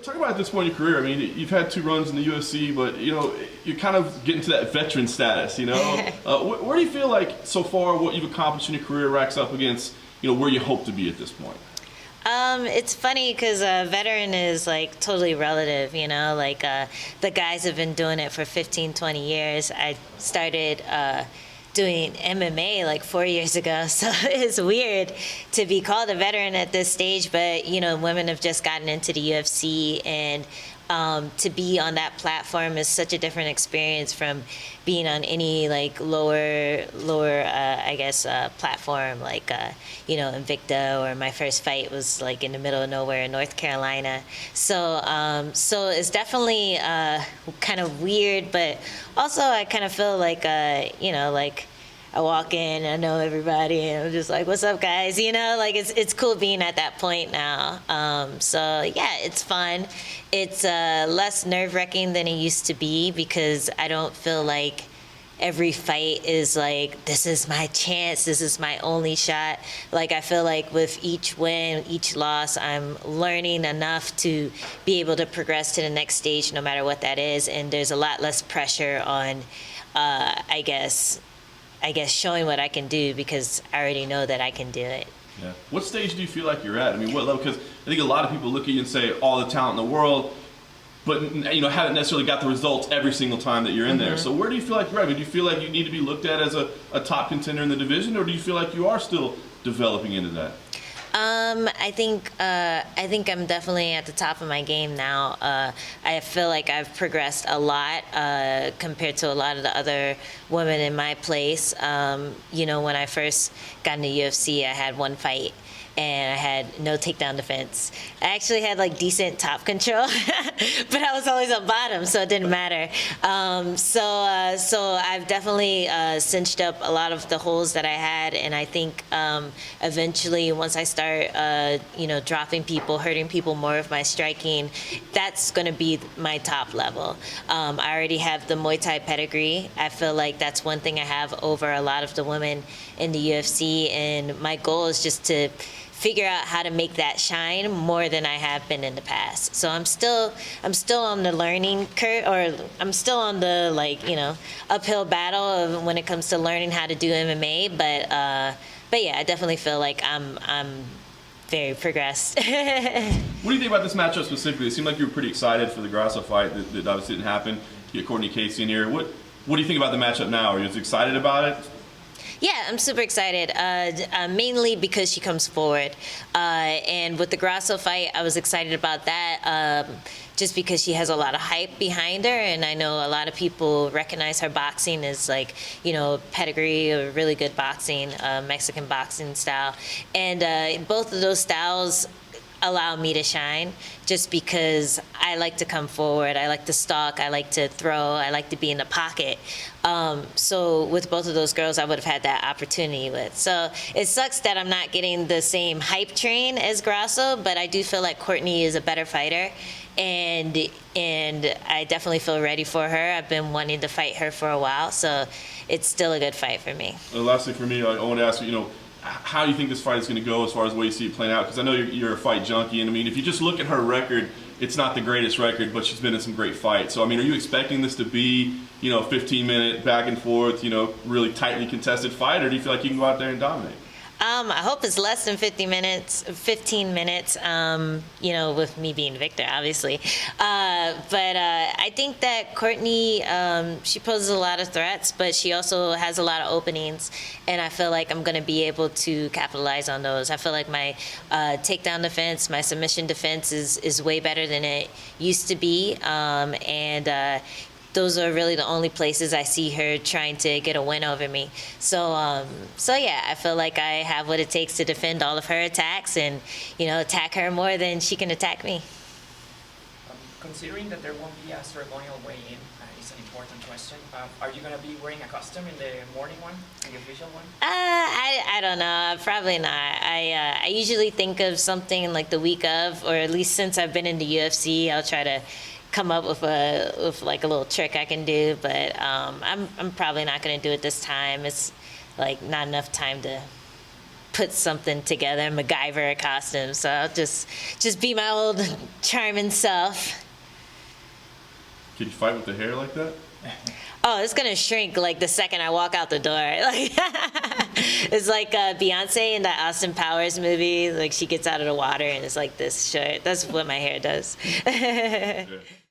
talk about at this point in your career. I mean, you've had 2 runs in the UFC, but you're kind of getting to that veteran status. Where do you feel like so far what you've accomplished in your career racks up against where you hope to be at this point? It's funny because veteran is like totally relative, the guys have been doing it for 15, 20 years. I started doing MMA like 4 years ago, so it's weird to be called a veteran at this stage, but women have just gotten into the UFC, and to be on that platform is such a different experience from being on any like lower platform like Invicta, or my first fight was like in the middle of nowhere in North Carolina. So it's definitely kind of weird, but also I kind of feel like I walk in, I know everybody, and I'm just like, what's up, guys? It's cool being at that point now. So yeah, it's fun. It's less nerve-wracking than it used to be, because I don't feel like every fight is like, this is my chance, this is my only shot. Like, I feel like with each win, each loss, I'm learning enough to be able to progress to the next stage, no matter what that is. And there's a lot less pressure on, I guess showing what I can do, because I already know that I can do it. Yeah. What stage do you feel like you're at? I mean, what level? Because I think a lot of people look at you and say all the talent in the world, but haven't necessarily got the results every single time that you're in there. So where do you feel like you're at? I mean, do you feel like you need to be looked at as a top contender in the division, or do you feel like you are still developing into that? I think I'm definitely at the top of my game now. I feel like I've progressed a lot compared to a lot of the other women in my place. When I first got in the UFC, I had 1 fight, and I had no takedown defense. I actually had like decent top control, but I was always on bottom, so it didn't matter. So I've definitely cinched up a lot of the holes that I had, and I think eventually, once I start, dropping people, hurting people more with my striking, that's going to be my top level. I already have the Muay Thai pedigree. I feel like that's one thing I have over a lot of the women in the UFC, and my goal is just to figure out how to make that shine more than I have been in the past. So I'm still on the learning curve, or I'm still on the uphill battle of when it comes to learning how to do MMA. But yeah, I definitely feel like I'm very progressed. What do you think about this matchup specifically? It seemed like you were pretty excited for the Grasso fight that obviously didn't happen. You get Courtney Casey in here. What do you think about the matchup now? Are you as excited about it? Yeah, I'm super excited, mainly because she comes forward. And with the Grasso fight, I was excited about that just because she has a lot of hype behind her, and I know a lot of people recognize her boxing as pedigree of really good boxing, Mexican boxing style. And both of those styles allow me to shine, just because I like to come forward, I like to stalk, I like to throw, I like to be in the pocket. So with both of those girls, I would have had that opportunity with. So it sucks that I'm not getting the same hype train as Grasso, but I do feel like Courtney is a better fighter, and I definitely feel ready for her. I've been wanting to fight her for a while, so it's still a good fight for me. Lastly for me, I want to ask you, how do you think this fight is going to go as far as the way you see it playing out? Because I know you're a fight junkie, and I mean, if you just look at her record, it's not the greatest record, but she's been in some great fights. So I mean, are you expecting this to be, 15-minute back and forth, really tightly contested fight, or do you feel like you can go out there and dominate? I hope it's less than 15 minutes, with me being Victor, obviously. But I think that Courtney, she poses a lot of threats, but she also has a lot of openings, and I feel like I'm going to be able to capitalize on those. I feel like my takedown defense, my submission defense is way better than it used to be, and those are really the only places I see her trying to get a win over me. So yeah, I feel like I have what it takes to defend all of her attacks and, attack her more than she can attack me. Considering that there won't be a ceremonial weigh-in, it's an important question. Are you going to be wearing a costume in the morning one, in the official one? I don't know. Probably not. I usually think of something like the week of, or at least since I've been in the UFC, I'll try to come up with a little trick I can do, but I'm probably not going to do it this time. It's like not enough time to put something together, MacGyver costume. So I'll just be my old charming self. Can you fight with the hair like that? Oh, it's gonna shrink like the second I walk out the door. Like it's like Beyonce in that Austin Powers movie. Like she gets out of the water and it's like this shirt. That's what my hair does. Yeah.